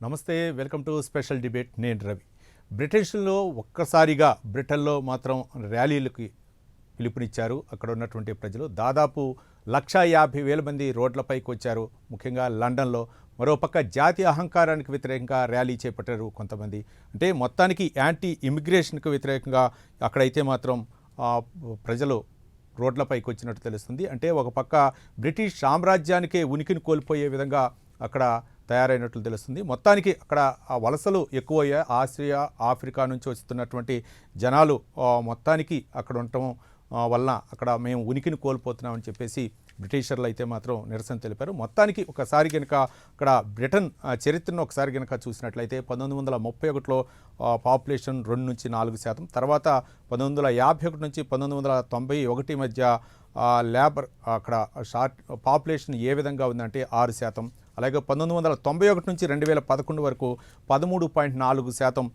నమస్తే, welcome to special debate. నేను రవి. బ్రిటిష్లో ఒక్కసారిగా బ్రిటన్లో మాత్రం ర్యాలీలకి పిలుపునిచ్చారు అక్కడ ఉన్నటువంటి ప్రజలు. దాదాపు 1,50,000 మంది రోడ్లపైకి వచ్చారు. ముఖ్యంగా లండన్లో. మరోపక్క జాతీయ అహంకారానికి వ్యతిరేకంగా ర్యాలీ చేపట్టారు కొంతమంది. అంటే మొత్తానికి యాంటీ ఇమిగ్రేషన్కి వ్యతిరేకంగా అక్కడైతే మాత్రం ప్రజలు రోడ్లపైకి వచ్చినట్టు తెలుస్తుంది. అంటే ఒక పక్క బ్రిటిష్ సామ్రాజ్యానికే ఉనికిని కోల్పోయే విధంగా అక్కడ తయారైనట్లు తెలుస్తుంది. మొత్తానికి అక్కడ వలసలు ఎక్కువయ్యాయి. ఆసియా, ఆఫ్రికా నుంచి వస్తున్నటువంటి జనాలు మొత్తానికి అక్కడ ఉండటం వలన అక్కడ మేము ఉనికిని కోల్పోతున్నామని చెప్పేసి బ్రిటిషర్లు అయితే మాత్రం నిరసన తెలిపారు. మొత్తానికి ఒకసారి కనుక అక్కడ బ్రిటన్ చరిత్రను ఒకసారి కనుక చూసినట్లయితే 1931లో పాపులేషన్ 2 నుంచి 4%, తర్వాత 1951 నుంచి 1991 మధ్య లేబర్ అక్కడ పాపులేషన్ ఏ విధంగా ఉందంటే 6%. అలాగే 1991 నుంచి 2011 వరకు 13.4%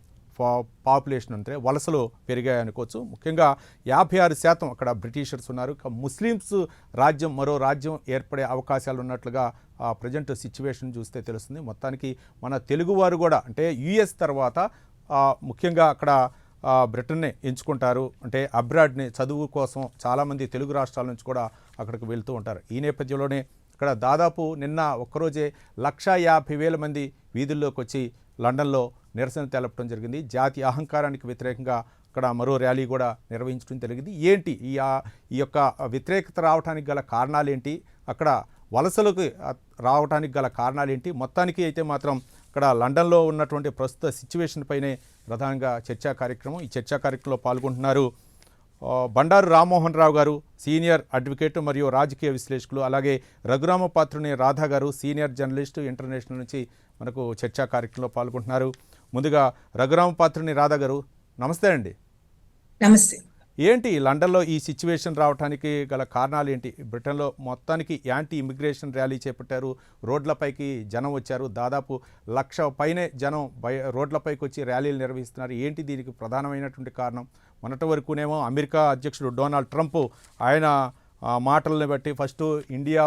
పాపులేషన్ అంటే వలసలు పెరిగాయనుకోవచ్చు. ముఖ్యంగా 56% అక్కడ బ్రిటిషర్స్ ఉన్నారు. ముస్లిమ్స్ రాజ్యం, మరో రాజ్యం ఏర్పడే అవకాశాలు ఉన్నట్లుగా ప్రజెంట్ సిచ్యువేషన్ చూస్తే తెలుస్తుంది. మొత్తానికి మన తెలుగువారు కూడా అంటే యుఎస్ తర్వాత ముఖ్యంగా అక్కడ బ్రిటన్నే ఎంచుకుంటారు. అంటే అబ్రాడ్ని చదువు కోసం చాలామంది తెలుగు రాష్ట్రాల నుంచి కూడా అక్కడికి వెళ్తూ ఉంటారు. ఈ నేపథ్యంలోనే ఇక్కడ దాదాపు నిన్న ఒక్కరోజే 1,50,000 మంది వీధుల్లోకి వచ్చి లండన్లో నిరసన తెలపడం జరిగింది. జాతీయ అహంకారానికి వ్యతిరేకంగా అక్కడ మరో ర్యాలీ కూడా నిర్వహించడం జరిగింది. ఏంటి ఈ యొక్క వ్యతిరేకత రావడానికి గల కారణాలు ఏంటి, అక్కడ వలసలకు రావడానికి గల కారణాలు ఏంటి, మొత్తానికి అయితే మాత్రం ఇక్కడ లండన్లో ఉన్నటువంటి ప్రస్తుత సిచ్యువేషన్ పైనే ప్రధానంగా చర్చా కార్యక్రమం. ఈ చర్చా కార్యక్రమంలో పాల్గొంటున్నారు బండారు రామ్మోహన్ రావు గారు, సీనియర్ అడ్వకేట్ మరియు రాజకీయ విశ్లేషకులు. అలాగే రఘురామపాత్రుని రాధా గారు, సీనియర్ జర్నలిస్టు, ఇంటర్నేషనల్ నుంచి మనకు చర్చా కార్యక్రమంలో పాల్గొంటున్నారు. ముందుగా రఘురామపాత్రుని రాధా గారు, నమస్తే అండి. నమస్తే. ఏంటి లండన్లో ఈ సిచ్యువేషన్ రావడానికి గల కారణాలు ఏంటి? బ్రిటన్లో మొత్తానికి యాంటీ ఇమిగ్రేషన్ ర్యాలీ చేపట్టారు. రోడ్లపైకి జనం వచ్చారు. దాదాపు 1,00,000 పైనే జనం రోడ్లపైకి వచ్చి ర్యాలీలు నిర్వహిస్తున్నారు. ఏంటి దీనికి ప్రధానమైనటువంటి కారణం? మొన్నటి వరకునేమో అమెరికా అధ్యక్షుడు డొనాల్డ్ ట్రంప్ ఆయన మాటలను బట్టి ఫస్ట్ ఇండియా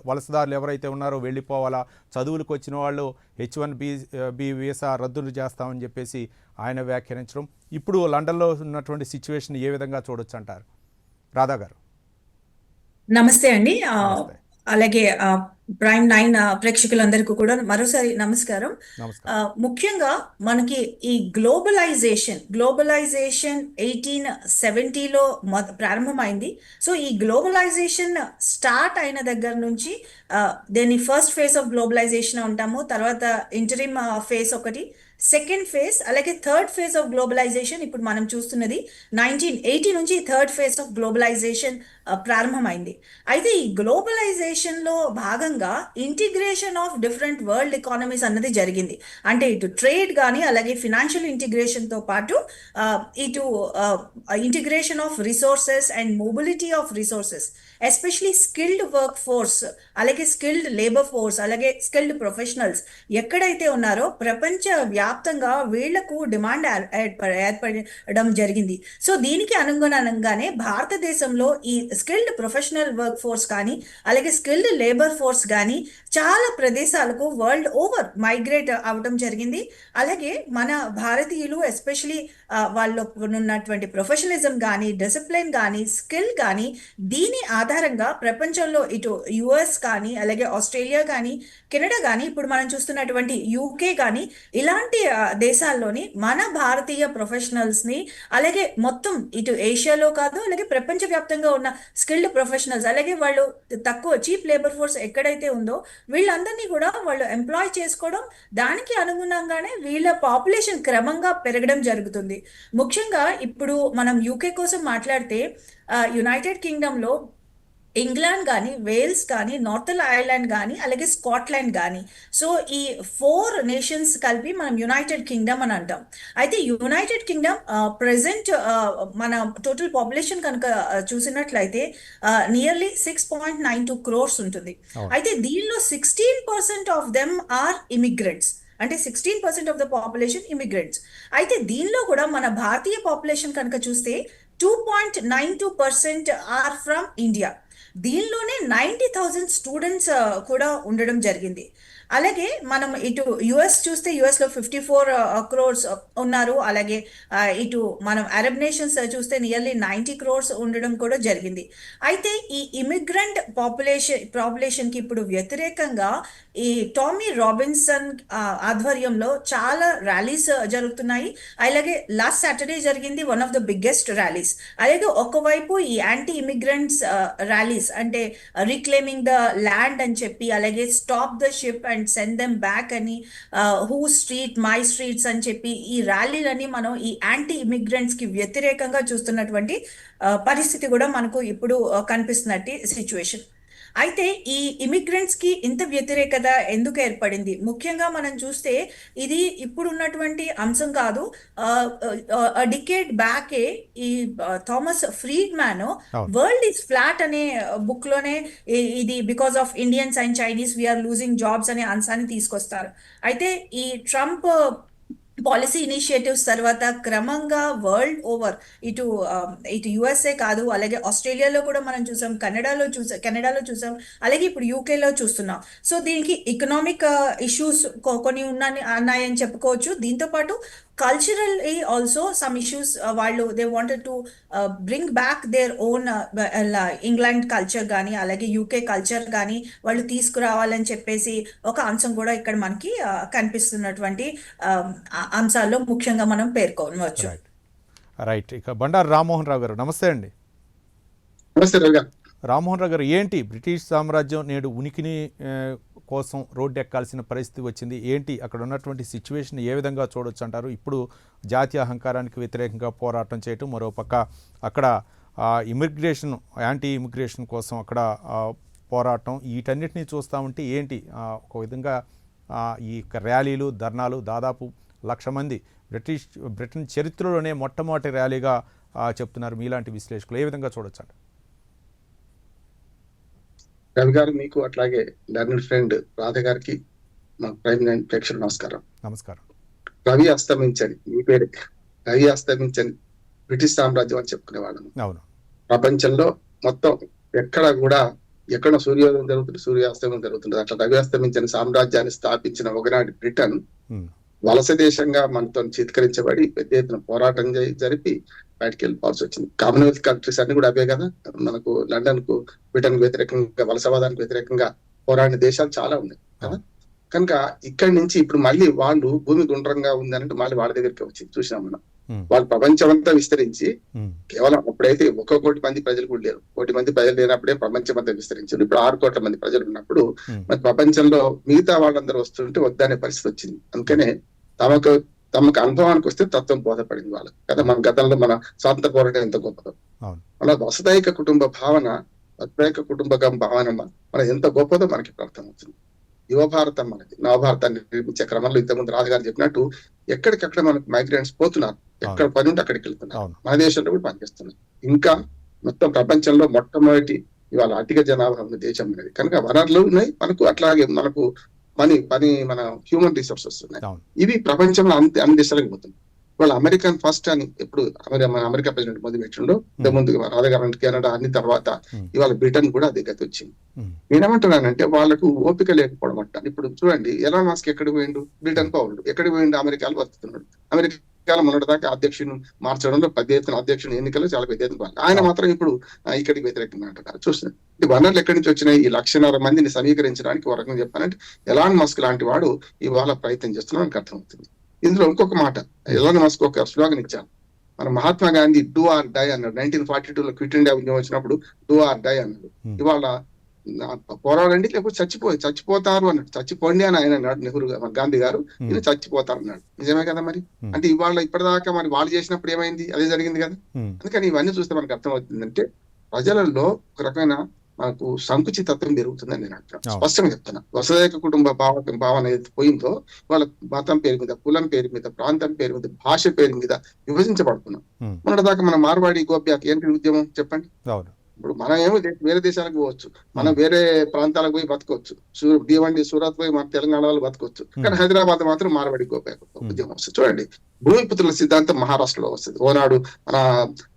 వలసదారులు ఎవరైతే ఉన్నారో వెళ్ళిపోవాలా, చదువులకు వచ్చిన వాళ్ళు H1B వీసా రద్దు చేస్తామని చెప్పేసి ఆయన వ్యాఖ్యానించడం. ఇప్పుడు లండన్లో ఉన్నటువంటి సిచ్యువేషన్ ఏ విధంగా చూడొచ్చు అంటారు రాధా గారు? నమస్తే అండి. అలాగే ప్రైమ్ 9 ప్రేక్షకులందరికీ కూడా మరోసారి నమస్కారం. ముఖ్యంగా మనకి ఈ గ్లోబలైజేషన్ 1870లో ప్రారంభమైంది. సో ఈ గ్లోబలైజేషన్ స్టార్ట్ అయిన దగ్గర నుంచి దీన్ని ఫస్ట్ ఫేజ్ ఆఫ్ గ్లోబలైజేషన్ అంటాము. తర్వాత ఇంటరిమ్ ఫేజ్ ఒకటి, సెకండ్ ఫేజ్, అలాగే థర్డ్ ఫేజ్ ఆఫ్ గ్లోబలైజేషన్ ఇప్పుడు మనం చూస్తున్నది 1980 నుంచి థర్డ్ ఫేజ్ ఆఫ్ గ్లోబలైజేషన్ ప్రారంభమైంది. అయితే ఈ గ్లోబలైజేషన్ లో భాగంగా integration of different world economies అన్నది జరిగింది. అంటే ఇటు ట్రేడ్ కానీ అలాగే ఫినాన్షియల్ ఇంటిగ్రేషన్ తో పాటు ఇటు integration of resources and mobility of resources, especially skilled work force, అలాగే స్కిల్డ్ లేబర్ ఫోర్స్, అలాగే స్కిల్డ్ ప్రొఫెషనల్స్ ఎక్కడైతే ఉన్నారో ప్రపంచ వ్యాప్తంగా వీళ్లకు డిమాండ్ ఏర్పడడం జరిగింది. సో దీనికి అనుగుణంగానే భారతదేశంలో ఈ స్కిల్డ్ ప్రొఫెషనల్ వర్క్ ఫోర్స్ కానీ అలాగే స్కిల్డ్ లేబర్ ఫోర్స్ కానీ చాలా ప్రదేశాలకు వరల్డ్ ఓవర్ మైగ్రేట్ అవడం జరిగింది. అలాగే మన భారతీయులు ఎస్పెషలీ వాళ్ళు ఉన్నటువంటి ప్రొఫెషనలిజం కానీ, డిసిప్లిన్ కానీ, స్కిల్ కానీ దీని ఆధారంగా ప్రపంచంలో ఇటు యుఎస్ కానీ అలాగే ఆస్ట్రేలియా కానీ, కెనడా కానీ, ఇప్పుడు మనం చూస్తున్నటువంటి యూకే కానీ ఇలాంటి దేశాల్లోని మన భారతీయ ప్రొఫెషనల్స్ ని అలాగే మొత్తం ఇటు ఏషియాలో కాదు అలాగే ప్రపంచవ్యాప్తంగా ఉన్న స్కిల్డ్ ప్రొఫెషనల్స్ అలాగే వాళ్ళు తక్కువ చీప్ లేబర్ ఫోర్స్ ఎక్కడైతే ఉందో వీళ్ళందరినీ కూడా వాళ్ళు ఎంప్లాయ్ చేసుకోవడం, దానికి అనుగుణంగానే వీళ్ళ పాపులేషన్ క్రమంగా పెరగడం జరుగుతుంది. ముఖ్యంగా ఇప్పుడు మనం యూకే కోసం మాట్లాడితే యునైటెడ్ కింగ్డమ్ లో ఇంగ్లాండ్ కానీ, వేల్స్ కానీ, నార్థన్ ఐర్లాండ్ కానీ అలాగే స్కాట్లాండ్ కానీ, సో ఈ 4 నేషన్స్ కలిపి మనం యునైటెడ్ కింగ్డమ్ అని అంటాం. అయితే యునైటెడ్ కింగ్డమ్ ప్రెసెంట్ మన టోటల్ పాపులేషన్ కనుక చూసినట్లయితే నియర్లీ 6.92 crores ఉంటుంది. అయితే దీనిలో 16% ఆఫ్ దెమ్ ఆర్ ఇమిగ్రెంట్స్, అంటే 16% ఆఫ్ ద పాపులేషన్ ఇమిగ్రెంట్స్. అయితే దీనిలో కూడా మన భారతీయ పాపులేషన్ కనుక చూస్తే 2.92% ఆర్ ఫ్రమ్ ఇండియా. దీనిలోనే 90,000 స్టూడెంట్స్ కూడా ఉండడం జరిగింది. అలాగే మనం ఇటు యుఎస్ చూస్తే యుఎస్ లో 54 crores ఉన్నారు. అలాగే ఇటు మనం అరబ్ నేషన్స్ చూస్తే నియర్లీ 90 crores ఉండడం కూడా జరిగింది. అయితే ఈ ఇమిగ్రెంట్ పాపులేషన్ కి ఇప్పుడు వ్యతిరేకంగా ఈ టామీ రాబిన్సన్ ఆధ్వర్యంలో చాలా ర్యాలీస్ జరుగుతున్నాయి. అలాగే లాస్ట్ సాటర్డే జరిగింది one of the biggest rallies. అలాగే ఒకవైపు ఈ యాంటీ ఇమిగ్రెంట్స్ ర్యాలీస్ అంటే రీక్లెయిమింగ్ ద ల్యాండ్ అని చెప్పి, అలాగే stop the ship and send them back అని, హూ స్ట్రీట్ మై స్ట్రీట్స్ అని చెప్పి ఈ ర్యాలీలని మనం ఈ యాంటీ ఇమిగ్రెంట్స్ కి వ్యతిరేకంగా చూస్తున్నటువంటి పరిస్థితి కూడా మనకు ఇప్పుడు కనిపిస్తున్నట్టు సిచ్యువేషన్. అయితే ఈ ఇమిగ్రెంట్స్ కి ఇంత వ్యతిరేకత ఎందుకు ఏర్పడింది? ముఖ్యంగా మనం చూస్తే ఇది ఇప్పుడు ఉన్నటువంటి అంశం కాదు. డికేడ్ బ్యాకే ఈ Thomas Friedman world is flat అనే బుక్ లోనే ఇది because of Indians and Chinese we are losing jobs అనే అంశాన్ని తీసుకొస్తారు. అయితే ఈ ట్రంప్ పాలసీ ఇనిషియేటివ్స్ తర్వాత క్రమంగా వరల్డ్ ఓవర్ ఇటు యుఎస్ఏ కాదు, అలాగే ఆస్ట్రేలియాలో కూడా మనం చూసాం, కెనడాలో చూసాం, అలాగే ఇప్పుడు యూకేలో చూస్తున్నాం. సో దీనికి ఎకనామిక్ ఇష్యూస్ కొన్ని ఉన్నాయని చెప్పుకోవచ్చు. దీంతో పాటు కల్చరల్ ఆల్సో సమ్ ఇష్యూస్. వాళ్ళు they wanted to bring back their own England culture కానీ అలాగే యూకే కల్చర్ కానీ వాళ్ళు తీసుకురావాలని చెప్పేసి ఒక అంశం కూడా ఇక్కడ మనకి కనిపిస్తున్నటువంటి అంశాల్లో ముఖ్యంగా మనం పేర్కొనవచ్చు. రైట్. ఇక బండారు రామ్మోహన్ రావు గారు, నమస్తే అండి. నమస్తే రవి గారు. రామ్మోహన్ రావు గారు, ఏంటి బ్రిటిష్ సామ్రాజ్యం నేడు ఉనికిని కోసం రోడ్డు ఎక్కాల్సిన పరిస్థితి వచ్చింది? ఏంటి అక్కడ ఉన్నటువంటి సిచ్యువేషన్ ఏ విధంగా చూడొచ్చు అంటారు? ఇప్పుడు జాతీయ అహంకారానికి వ్యతిరేకంగా పోరాటం చేయటం, మరోపక్క అక్కడ ఇమిగ్రేషన్, యాంటీ ఇమిగ్రేషన్ కోసం అక్కడ పోరాటం, వీటన్నిటినీ చూస్తూ ఉంటే ఏంటి ఒక విధంగా ఈ ర్యాలీలు, ధర్నాలు, దాదాపు 1,00,000 మంది బ్రిటన్ చరిత్రలోనే మొట్టమొదటి ర్యాలీగా చెప్తున్నారు. మీలాంటి విశ్లేషకులు ఏ విధంగా చూడొచ్చు అంట? రవి గారు, మీకు అట్లాగే లర్నర్ ఫ్రెండ్ రాధ గారికి మా ప్రైమ్ లైన్ ప్రేక్షకులు నమస్కారం. నమస్కారం. రవి అస్తమించని, మీ పేరే రవి అస్తమించని బ్రిటిష్ సామ్రాజ్యం అని చెప్పుకునే వాళ్ళము. అవును. ప్రపంచంలో మొత్తం ఎక్కడ సూర్యోదయం జరుగుతుంది, సూర్యాస్తమయం జరుగుతుంది. అట్లా రవి అస్తమించని సామ్రాజ్యాన్ని స్థాపించిన ఒకనాటి బ్రిటన్ వలస దేశంగా మనతో చిత్కరించబడి పెద్ద ఎత్తున పోరాటం జరిపి బయటకు వెళ్ళిపోవాల్సి వచ్చింది. కామన్వెల్త్ కంట్రీస్ అన్ని కూడా అవే కదా. మనకు లండన్ కు బ్రిటన్ వ్యతిరేకంగా, వలసవాదానికి వ్యతిరేకంగా పోరాడిన దేశాలు చాలా ఉన్నాయి కదా. కనుక ఇక్కడి నుంచి ఇప్పుడు మళ్ళీ వాళ్ళు భూమి గుండ్రంగా ఉందనంటే మళ్ళీ వాళ్ళ దగ్గరికి వచ్చింది. చూసినాం మనం. వాళ్ళు ప్రపంచం అంతా విస్తరించి కేవలం అప్పుడైతే 1 కోటి మంది ప్రజలు కూడా లేరు. 1 కోటి మంది ప్రజలు లేనప్పుడే ప్రపంచం అంతా విస్తరించారు. ఇప్పుడు 6 కోట్ల మంది ప్రజలు ఉన్నప్పుడు మరి ప్రపంచంలో మిగతా వాళ్ళందరూ వస్తుంటే వద్దనే పరిస్థితి వచ్చింది. అందుకనే తమకు అనుభవానికి వస్తే తత్వం బోధపడింది వాళ్ళకి కదా. మన గతంలో మన స్వాతంత్ర పోరాటం ఎంత గొప్పదో, అలా వసుదైక కుటుంబ భావన, వసుదైక కుటుంబకం భావన మన ఎంత గొప్పదో మనకి అర్థమవుతుంది. యువభారతం మనది. నవభారతాన్ని నిర్మించే క్రమంలో ఇంతకుముందు రాజుగారు చెప్పినట్టు ఎక్కడికక్కడ మనకు మైగ్రెంట్స్ పోతున్నారు. ఎక్కడ పని ఉంటే అక్కడికి వెళ్తున్నారు. మన దేశంలో కూడా పనిచేస్తున్నారు. ఇంకా మొత్తం ప్రపంచంలో మొట్టమొదటి ఇవాళ అధిక జనాభా ఉన్న దేశం అనేది. కనుక వనరులు ఉన్నాయి మనకు, అట్లాగే మనకు మన హ్యూమన్ రిసోర్సెస్ ఉన్నాయి. ఇవి ప్రపంచంలో అన్ని దేశాలకు పోతుంది. ఇవాళ అమెరికన్ ఫస్ట్ అని ఎప్పుడు అమెరికా ప్రెసిడెంట్ మొదలు పెట్టిండో, ముందు రాజగారు కెనడా అన్ని తర్వాత ఇవాళ బ్రిటన్ కూడా అదే గతి వచ్చింది. నేనేమంటున్నానంటే వాళ్ళకు ఓపిక లేకపోవడం అంట. ఇప్పుడు చూడండి, ఎలాన్ మస్క్ ఎక్కడికి పోయిండు? బ్రిటన్ పౌరుడు. ఎక్కడికి పోయిండు? అమెరికాలో బతుకుతున్నాడు. అమెరికాలో మొన్నటిదాకా అధ్యక్షుని మార్చడంలో పెద్ద ఎత్తున అధ్యక్షుని ఎన్నికలు చాలా పెద్ద ఎత్తున ఆయన మాత్రం ఇప్పుడు ఇక్కడికి వ్యతిరేకంగా అంటున్నారు. చూస్తున్నాం ఈ వనరులు ఎక్కడి నుంచి వచ్చినాయి? ఈ 1,50,000 మందిని సమీకరించడానికి ఒక రకంగా చెప్పాలంటే ఎలాన్ మస్క్ లాంటి వాడు ఇవాళ ప్రయత్నం చేస్తున్నాడు మనకు అర్థమవుతుంది. ఇందులో ఇంకొక మాట, ఎలాన్ మస్క్ ఒక స్లోగన్ ఇచ్చారు. మన Mahatma Gandhi do or die అన్నాడు. 1942లో క్విట్ ఇండియా ఉద్యమం వచ్చినప్పుడు డూ ఆర్ డై అన్నాడు. ఇవాళ పోరాడండి లేకపోతే చచ్చిపోతారు అన్నాడు. చచ్చిపోండి అని ఆయన అన్నాడు. నెహ్రూ గాంధీ గారు ఇది చచ్చిపోతారు అన్నాడు. నిజమే కదా. మరి అంటే ఇవాళ ఇప్పటిదాకా మరి వాళ్ళు చేసినప్పుడు ఏమైంది? అదే జరిగింది కదా. అందుకని ఇవన్నీ చూస్తే మనకు అర్థమవుతుందంటే ప్రజలలో ఒక రకమైన మనకు సంకుచితత్వం పెరుగుతుందని నేను అంటాను. స్పష్టంగా చెప్తున్నా. వసుదైక కుటుంబ భావన ఏదైతే పోయిందో వాళ్ళ మతం పేరు మీద, కులం పేరు మీద, ప్రాంతం పేరు మీద, భాష పేరు మీద విభజించబడుతున్నాం. మొన్నటిదాకా మన మార్వాడి గోప్యాకి ఏంటి ఉద్యమం చెప్పండి. ఇప్పుడు మనం ఏమో వేరే దేశాలకు పోవచ్చు, మనం వేరే ప్రాంతాలకు పోయి బతకొచ్చు. దీవండి సూరత్ పోయి మన తెలంగాణ వాళ్ళు బతకొచ్చు. కానీ హైదరాబాద్ మాత్రం మార్వాడి గోప్యాక ఉద్యమం వస్తుంది. చూడండి, భూమిపుత్రుల సిద్ధాంతం మహారాష్ట్రలో వస్తుంది ఓనాడు.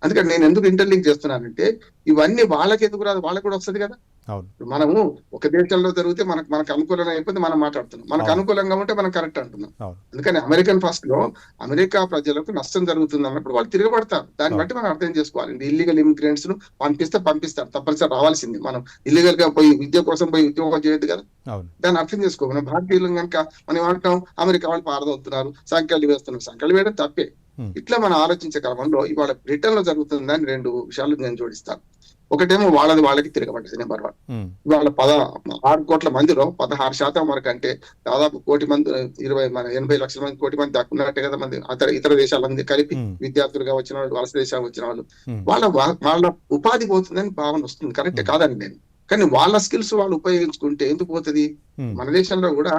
అందుకని నేను ఎందుకు ఇంటర్లింక్ చేస్తున్నానంటే ఇవన్నీ వాళ్ళకి ఎందుకు రాదు? వాళ్ళకి కూడా వస్తుంది కదా. అవును. మనము ఒక దేశంలో జరిగితే మనకు అనుకూలంగా అయిపోతే మనం మాట్లాడుతున్నాం, మనకు అవును. అనుకూలంగా ఉంటే మనం కరెక్ట్ అంటున్నాం. అవును. అందుకని అమెరికన్ ఫస్ట్ లో అమెరికా ప్రజలకు నష్టం జరుగుతుంది అన్నప్పుడు వాళ్ళు తిరగబడతారు. దాన్ని అవును. బట్టి మనం అర్థం చేసుకోవాలి. ఇల్లీగల్ ఇమిగ్రెంట్స్ ను పంపిస్తారు, తప్పనిసరి రావాల్సింది. మనం ఇల్లీగల్ గా పోయి విద్య కోసం పోయి ఉద్యోగం చేయొద్దు కదా. అవును. దాన్ని అర్థం చేసుకో. మనం భారతీయులు కనుక మనం ఏమంటాం, అమెరికా వాళ్ళు పారదవుతున్నారు, సంఖ్యలు వేస్తున్నారు. సంఖ్యలు వేయడం తప్పే. ఉమ్. ఇట్లా మనం ఆలోచించే క్రమంలో ఇవాళ బ్రిటన్ లో జరుగుతుందని 2 విషయాలు నేను జోడిస్తాను. ఒకటేమో వాళ్ళకి తిరగబడ్డది, నెంబర్ 1. ఉమ్. ఇవాళ 6 కోట్ల మందిలో 16% వరకు, అంటే దాదాపు 1 కోటి మంది, 80 లక్షల మంది, 1 కోటి మంది దాక్కున్నట్టే కదా మంది ఇతర దేశాల మంది కలిపి, ఉమ్. విద్యార్థులుగా వచ్చిన వాళ్ళు, వలస దేశాలకు వచ్చిన వాళ్ళు. ఉమ్. వాళ్ళ ఉపాధి పోతుందని భావన వస్తుంది. కరెక్టే, కాదని నేను. కానీ వాళ్ళ స్కిల్స్ వాళ్ళు ఉపయోగించుకుంటే ఎందుకు పోతుంది? ఉమ్. మన దేశంలో కూడా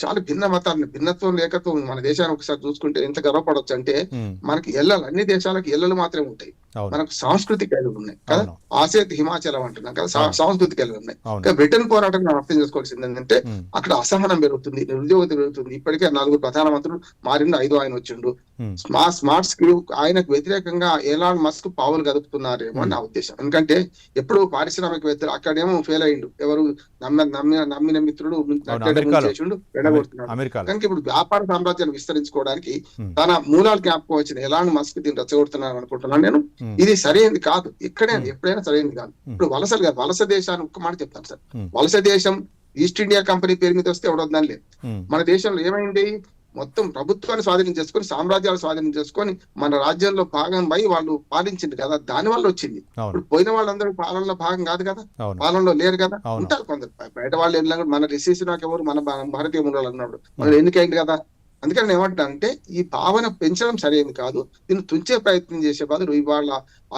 చాలా భిన్న మతాలు, భిన్నత్వం లేకత్వం ఉంది. మన దేశాన్ని ఒకసారి చూసుకుంటే ఎంత గర్వపడవచ్చు అంటే, ఉమ్. మనకి అన్ని దేశాలకు ఎల్లలు మాత్రమే ఉంటాయి. అవును. మనకు సాంస్కృతిక ఎల్లలు ఉన్నాయి కదా. అవును. ఆసేత్ హిమాచలం అంటున్నాం కదా, అవును. సాంస్కృతిక ఎల్లలు ఉన్నాయి. అవును. కానీ బ్రిటన్ పోరాటం మనం అర్థం చేసుకోవాల్సింది ఏంటంటే, ఉమ్. అక్కడ అసహనం పెరుగుతుంది, నిరుద్యోగత పెరుగుతుంది. ఇప్పటికే 4 ప్రధానమంత్రులు మారిండు, 5 ఆయన వచ్చిండు. ఉమ్. స్మార్ట్ స్కిల్ ఆయనకు వ్యతిరేకంగా ఎలాన్ మస్క్ పావులు గదుపుతున్నారేమో అని నా ఉద్దేశం. ఎందుకంటే ఎప్పుడు పారిశ్రామికవేత్తలు అక్కడేమో ఫెయిల్ అయ్యిండు, ఎవరు నమ్మిన మిత్రుడు అమెరికాలో. చేసిండు, వెడగొడుతున్నాడు. అమెరికాలో. కనుక ఇప్పుడు వ్యాపార సామ్రాజ్యాన్ని విస్తరించుకోవడానికి ఉమ్. తన మూలాలు జ్ఞాపకం వచ్చిన ఎలాన్ మస్క్ దీన్ని రెచ్చగొడుతున్నాను అనుకుంటున్నాను నేను. ఉమ్. ఇది సరైనది కాదు, ఇక్కడే ఉమ్. ఎప్పుడైనా సరైనది కాదు. ఇప్పుడు వలసలు కాదు, వలస దేశాన్ని ఒక్క మాట చెప్తాను సార్. ఉమ్. వలస దేశం ఈస్ట్ ఇండియా కంపెనీ పేరు మీద వస్తే ఎవడొద్దని లేదు. ఉమ్. మన దేశంలో ఏమైంది, మొత్తం ప్రభుత్వాన్ని స్వాధీనం చేసుకొని, సామ్రాజ్యాలు స్వాధీనం చేసుకొని, మన రాజ్యంలో భాగం అయి వాళ్ళు పాలించింది కదా, దాని వల్ల వచ్చింది. అవును. ఇప్పుడు పోయిన వాళ్ళందరూ పాలనలో భాగం కాదు కదా, అవును. పాలనలో లేరు కదా. అవును. ఉంటారు కొందరు బయట వాళ్ళు వెళ్ళినా కూడా, మన రిసీసి నాకు ఎవరు, మన భారతీయ మూలాలు అన్నాడు, మన ఎన్నికైంది కదా. అందుకని నేను ఏమంటానంటే, ఈ భావన పెంచడం సరైనది కాదు. దీన్ని తుంచే ప్రయత్నం చేసే బదులు ఇవాళ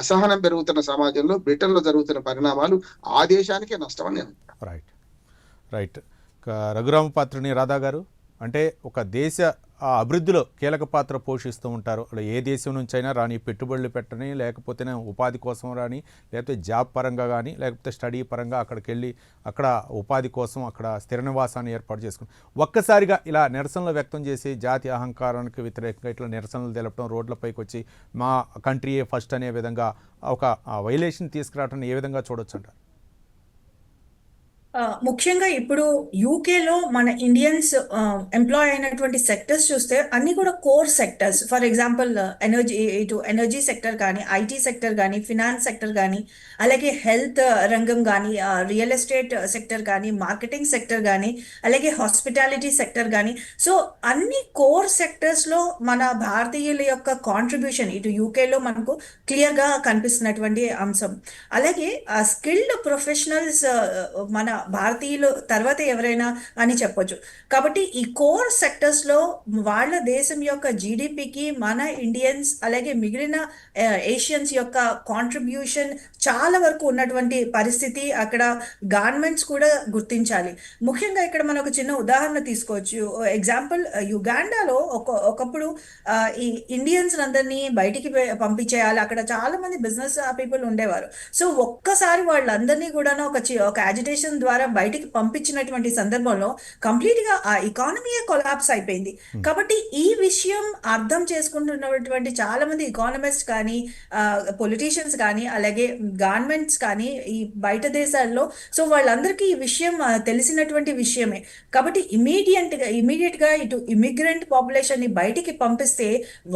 అసహనం పెరుగుతున్న సమాజంలో బ్రిటన్ లో జరుగుతున్న పరిణామాలు ఆ దేశానికే నష్టం అని నేను. రైట్. రఘురామపాత్రుని రాధా గారు, అంటే ఒక దేశ అభివృద్ధిలో కీలక పాత్ర పోషిస్తూ ఉంటారు. అలా ఏ దేశం నుంచి అయినా రాని, పెట్టుబడులు పెట్టని, లేకపోతే ఉపాధి కోసం రాని, లేకపోతే జాబ్ పరంగా కానీ, లేకపోతే స్టడీ పరంగా అక్కడికి వెళ్ళి అక్కడ ఉపాధి కోసం అక్కడ స్థిర నివాసాన్ని ఏర్పాటు చేసుకుని ఒక్కసారిగా ఇలా నిరసనలు వ్యక్తం చేసి, జాతి అహంకారానికి వ్యతిరేకంగా ఇట్లా నిరసనలు తెలపడం, రోడ్లపైకి వచ్చి మా కంట్రీయే ఫస్ట్ అనే విధంగా ఒక వైలేషన్ తీసుకురావడం ఏ విధంగా చూడొచ్చు అంటారు? ముఖ్యంగా ఇప్పుడు యూకేలో మన ఇండియన్స్ ఎంప్లాయ్ అయినటువంటి సెక్టర్స్ చూస్తే అన్ని కూడా core sectors. For example energy sector కానీ, ఐటీ సెక్టర్ కానీ, ఫినాన్స్ సెక్టర్ కానీ, అలాగే హెల్త్ రంగం కానీ, రియల్ ఎస్టేట్ సెక్టర్ కానీ, మార్కెటింగ్ సెక్టర్ కానీ, అలాగే హాస్పిటాలిటీ సెక్టర్ కానీ. సో అన్ని కోర్ సెక్టర్స్లో మన భారతీయుల యొక్క కాంట్రిబ్యూషన్ ఇటు యూకేలో మనకు క్లియర్గా కనిపిస్తున్నటువంటి అంశం. అలాగే స్కిల్డ్ ప్రొఫెషనల్స్ మన భారతీయులు తర్వాత ఎవరైనా అని చెప్పొచ్చు. కాబట్టి ఈ కోర్ సెక్టర్స్లో వాళ్ళ దేశం యొక్క జీడిపికి మన ఇండియన్స్ అలాగే మిగిలిన ఏషియన్స్ యొక్క కాంట్రిబ్యూషన్ చాలా వరకు ఉన్నటువంటి పరిస్థితి అక్కడ గవర్నమెంట్స్ కూడా గుర్తించాలి. ముఖ్యంగా ఇక్కడ మనం ఒక చిన్న ఉదాహరణ తీసుకోవచ్చు. ఎగ్జాంపుల్, యుగాండాలో ఒకప్పుడు ఈ ఇండియన్స్ అందరినీ బయటికి పంపించేయాలి, అక్కడ చాలా మంది బిజినెస్ పీపుల్ ఉండేవారు. సో ఒక్కసారి వాళ్ళందరినీ కూడా ఒక యాజిటేషన్ ద్వారా బయటికి పంపించినటువంటి సందర్భంలో కంప్లీట్ గా ఆ ఎకానమీయే కొలాప్స్ అయిపోయింది. కాబట్టి ఈ విషయం అర్థం చేసుకుంటున్నటువంటి చాలా మంది ఎకానమిస్ట్ కానీ, పొలిటీషియన్స్ కానీ, అలాగే గవర్నమెంట్స్ కానీ ఈ బయట దేశాల్లో, సో వాళ్ళందరికీ ఈ విషయం తెలిసినటువంటి విషయమే. కాబట్టి ఇమీడియట్ గా ఇటు ఇమిగ్రెంట్ పాపులేషన్ ని బయటికి పంపిస్తే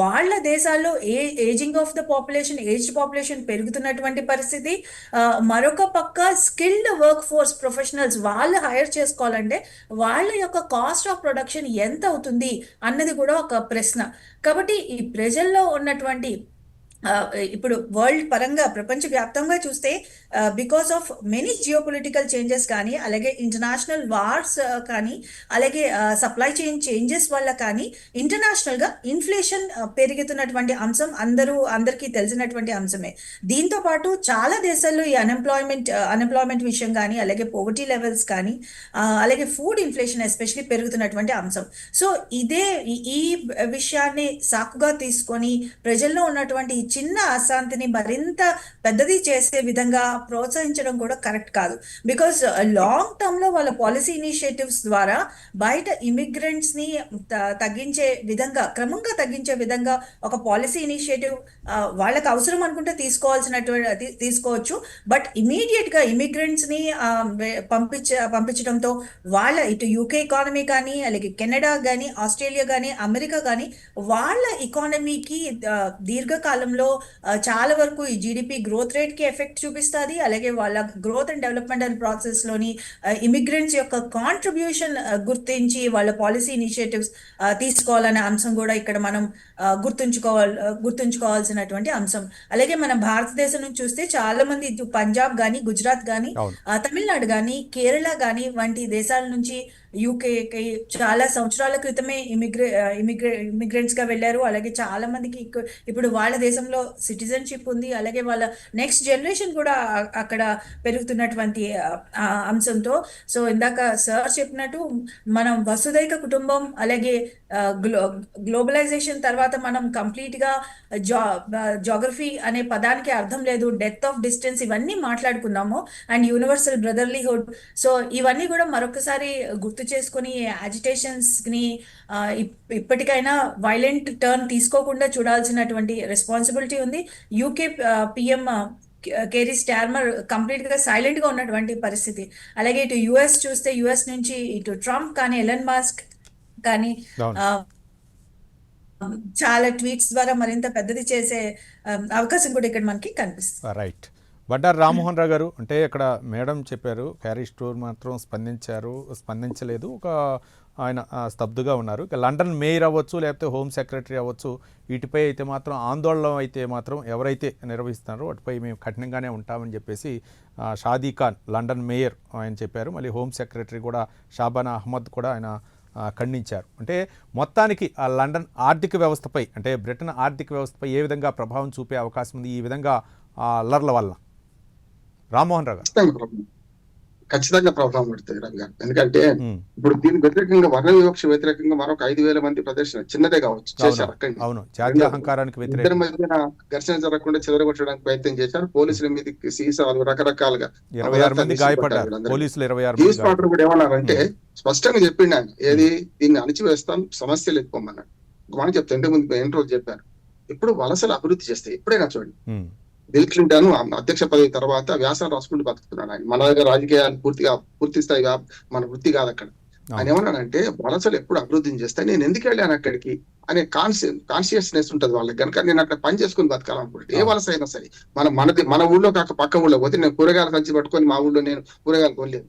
వాళ్ళ దేశాల్లో ageing of the population, aged population పెరుగుతున్నటువంటి పరిస్థితి. మరొక పక్క స్కిల్డ్ వర్క్ ఫోర్స్ ప్రొఫెషనల్స్ వాళ్ళు హైర్ చేసుకోవాలంటే వాళ్ళ యొక్క కాస్ట్ ఆఫ్ ప్రొడక్షన్ ఎంత అవుతుంది అన్నది కూడా ఒక ప్రశ్న. కాబట్టి ఈ ప్రజల్లో ఉన్నటువంటి ఇప్పుడు వరల్డ్ పరంగా ప్రపంచవ్యాప్తంగా చూస్తే because of many geopolitical changes కానీ, అలాగే ఇంటర్నేషనల్ వార్స్ కానీ, అలాగే సప్లై చైన్ చేంజెస్ వల్ల కానీ ఇంటర్నేషనల్గా ఇన్ఫ్లేషన్ పెరుగుతున్నటువంటి అంశం అందరికీ తెలిసినటువంటి అంశమే. దీంతో పాటు చాలా దేశాల్లో ఈ అన్ఎంప్లాయ్మెంట్ విషయం కానీ, అలాగే పోవర్టీ లెవెల్స్ కానీ, అలాగే ఫుడ్ ఇన్ఫ్లేషన్ ఎస్పెషలీ పెరుగుతున్నటువంటి అంశం. సో ఈ విషయాన్ని సాకుగా తీసుకొని ప్రజల్లో ఉన్నటువంటి చిన్న అశాంతిని మరింత పెద్దది చేసే విధంగా ప్రోత్సహించడం కూడా కరెక్ట్ కాదు. బికాస్ లాంగ్ టర్మ్ లో వాళ్ళ పాలసీ ఇనిషియేటివ్స్ ద్వారా బయట ఇమిగ్రెంట్స్ ని తగ్గించే విధంగా, క్రమంగా తగ్గించే విధంగా ఒక పాలసీ ఇనిషియేటివ్ వాళ్ళకి అవసరం అనుకుంటే తీసుకోవచ్చు. బట్ ఇమీడియట్ గా ఇమిగ్రెంట్స్ ని పంపించడంతో వాళ్ళ ఇటు యూకే ఎకానమీ కానీ, అలాగే కెనడా కానీ, ఆస్ట్రేలియా కానీ, అమెరికా కానీ వాళ్ళ ఎకానమీకి దీర్ఘకాలంలో చాలా వరకు ఈ జీడిపి గ్రోత్ రేట్ కి ఎఫెక్ట్ చూపిస్తుంది. అలాగే వాళ్ళ గ్రోత్ అండ్ డెవలప్మెంటల్ ప్రాసెస్ లోని ఇమిగ్రెంట్స్ యొక్క కాంట్రిబ్యూషన్ గుర్తించి వాళ్ళ పాలసీ ఇనిషియేటివ్స్ తీసుకోవాలనే అంశం కూడా ఇక్కడ మనం గుర్తుంచుకోవాల్సినటువంటి అంశం. అలాగే మన భారతదేశం నుంచి చూస్తే చాలా మంది ఇటు పంజాబ్ కానీ, గుజరాత్ కానీ, తమిళనాడు కానీ, కేరళ కానీ వంటి దేశాల నుంచి యూకేకి చాలా సంవత్సరాల క్రితమే ఇమిగ్రెంట్స్ గా వెళ్ళారు. అలాగే చాలా మందికి ఇప్పుడు వాళ్ళ దేశంలో సిటిజన్షిప్ ఉంది. అలాగే వాళ్ళ నెక్స్ట్ జనరేషన్ కూడా అక్కడ పెరుగుతున్నటువంటి అంశంతో, సో ఇందాక సార్ చెప్పినట్టు మనం వసుదైక కుటుంబం, అలాగే గ్లోబలైజేషన్ తర్వాత మనం కంప్లీట్ గా జాగ్రఫీ అనే పదానికి అర్థం లేదు, డెత్ ఆఫ్ డిస్టెన్స్, ఇవన్నీ మాట్లాడుకున్నాము, అండ్ యూనివర్సల్ బ్రదర్లీహుడ్. సో ఇవన్నీ కూడా మరొకసారి గుర్తు చేసుకుని యాజిటేషన్స్ ని ఇప్పటికైనా వైలెంట్ టర్న్ తీసుకోకుండా చూడాల్సినటువంటి రెస్పాన్సిబిలిటీ ఉంది. UK PM Keir Starmer complete గా సైలెంట్ గా ఉన్నటువంటి పరిస్థితి. అలాగే ఇటు యుఎస్ చూస్తే యుఎస్ నుంచి ఇటు ట్రంప్ కానీ, ఎలన్ మస్క్ కానీ చాలా ట్వీట్స్ ద్వారా మరింత పెద్దది చేసే అవకాశం కూడా ఇక్కడ మనకి కనిపిస్తుంది. రైట్. బండారు రామ్మోహన్ రావు గారు, అంటే ఇక్కడ మేడం చెప్పారు క్యారీ స్టోర్ మాత్రం స్పందించలేదు, ఆయన స్తబ్దుగా ఉన్నారు. ఇక లండన్ మేయర్ అవ్వచ్చు, లేకపోతే హోమ్ సెక్రటరీ అవ్వచ్చు, వీటిపై అయితే మాత్రం ఆందోళన అయితే మాత్రం ఎవరైతే నిర్వహిస్తున్నారో వాటిపై మేము కఠినంగానే ఉంటామని చెప్పేసి షాదీ ఖాన్ లండన్ మేయర్ ఆయన చెప్పారు. మళ్ళీ హోమ్ సెక్రటరీ కూడా షాబానా అహ్మద్ కూడా ఆయన ఖండించారు. అంటే మొత్తానికి ఆ లండన్ ఆర్థిక వ్యవస్థపై, అంటే బ్రిటన్ ఆర్థిక వ్యవస్థపై ఏ విధంగా ప్రభావం చూపే అవకాశం ఉంది ఈ విధంగా అల్లర్ల వల్ల? రామ్మోహన్ రావు గారు. ఖచ్చితంగా ప్రభావం పడుతుంది రవి గారు. ఎందుకంటే ఇప్పుడు దీనికి వ్యతిరేకంగా, వర్ణ వివక్ష వ్యతిరేకంగా మరొక 5,000 మంది ప్రదర్శన, చిన్నదే కావచ్చు, చేశారు. ఇద్దరి మధ్యన ఘర్షణ జరగకుండా చెదరగొట్టడానికి ప్రయత్నం చేశారు. పోలీసుల మీదకి సీసాలు రకరకాలుగా 26 మంది గాయపడ్డారు. న్యూస్ పార్టర్ కూడా ఏమన్నారంటే స్పష్టంగా చెప్పిండు ఆయన, ఏది దీన్ని అణిచివేస్తాం, సమస్యలు ఎక్కువమన్నారు. ఒక మాట చెప్తే ఇంతకు ముందు ఎన్ని రోజులు చెప్పారు, ఇప్పుడు వలసలు అభివృద్ధి చేస్తే ఎప్పుడైనా చూడండి, బిల్ క్లింటన్ అధ్యక్ష పదవి తర్వాత వ్యాసాలు రాసుకుంటూ బతుకుతున్నాడు ఆయన. మన దగ్గర రాజకీయాలు పూర్తి స్థాయిగా మన వృత్తి కాదు అక్కడ. ఆయన ఏమన్నాడంటే వలసలు ఎప్పుడు అభివృద్ధిని చేస్తాయి, నేను ఎందుకు వెళ్ళాను అక్కడికి అనే కాన్షియస్నెస్ ఉంటుంది వాళ్ళకి. కనుక నేను అక్కడ పని చేసుకుని బతకాలనుకుంటే ఏ వలస అయినా సరే, మన ఊళ్ళో కాక పక్క ఊళ్ళో పోతే నేను కూరగాయలు సంచి పట్టుకొని మా ఊళ్ళో నేను కూరగాయలు కొనలేదు,